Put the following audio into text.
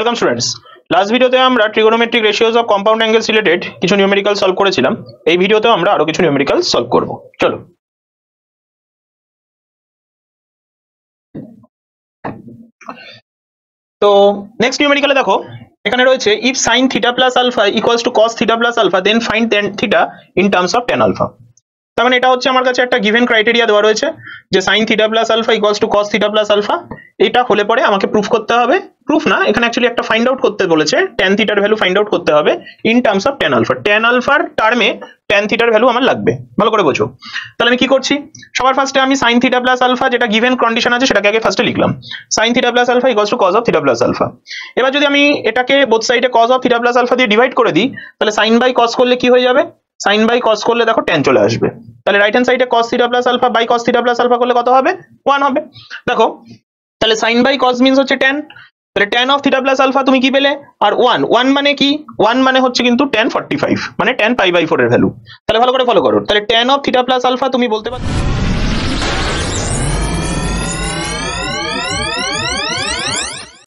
Welcome students. Last ভিডিওতে আমরা trigonometric ratios of compound angles related কিছু নিউমেরিক্যাল সলভ করেছিলাম। এই ভিডিওতেও আমরা আরো কিছু নিউমেরিক্যাল সলভ করব। চলো। তো নেক্সট নিউমেরিক্যালে দেখো এখানে রয়েছে if sin theta plus alpha equals to cos theta plus alpha then find tan theta in terms of tan alpha. তার মানে এটা হচ্ছে আমার কাছে একটা গিভেন ক্রাইটেরিয়া দেওয়া রয়েছে যে sin theta plus alpha equals to cos theta plus alpha. এটা হলে পরে আমাকে প্রুফ করতে হবে, প্রুফ না এখানে অ্যাকচুয়ালি একটা ফাইন্ড আউট করতে বলেছে, tan থিটার ভ্যালু ফাইন্ড আউট করতে হবে in terms of tan alpha. tan আলফার টার্মে tan থিটার ভ্যালু আমার লাগবে, ভালো করে বোঝো। তাহলে আমি কি করছি, সবার ফার্স্টে আমি sin থিটা প্লাস আলফা যেটা গিভেন কন্ডিশন আছে সেটাকে আগে ফার্স্টে লিখলাম, sin theta plus alpha equals to cos of theta plus alpha. এবার যদি আমি এটাকে বোথ সাইডে cos of theta plus alpha দিয়ে ডিভাইড করে দিই তাহলে sin বাই cos করলে কি হয়ে যাবে, sin বাই cos করলে দেখো tan চলে আসবে। তাহলে রাইট হ্যান্ড সাইডে cos theta plus alpha by cos theta plus alpha করলে কত হবে, 1 হবে। দেখো তাহলে sin বাই cos মিন্স হচ্ছে tan, তাহলে tan of theta plus alpha তুমি কি পেলে, আর 1 মানে কি, 1 মানে হচ্ছে কিন্তু tan 45 মানে tan পাই বাই 4 এর ভ্যালু। তাহলে ভালো করে ফলো করো, তাহলে tan of theta plus alpha তুমি বলতে পারো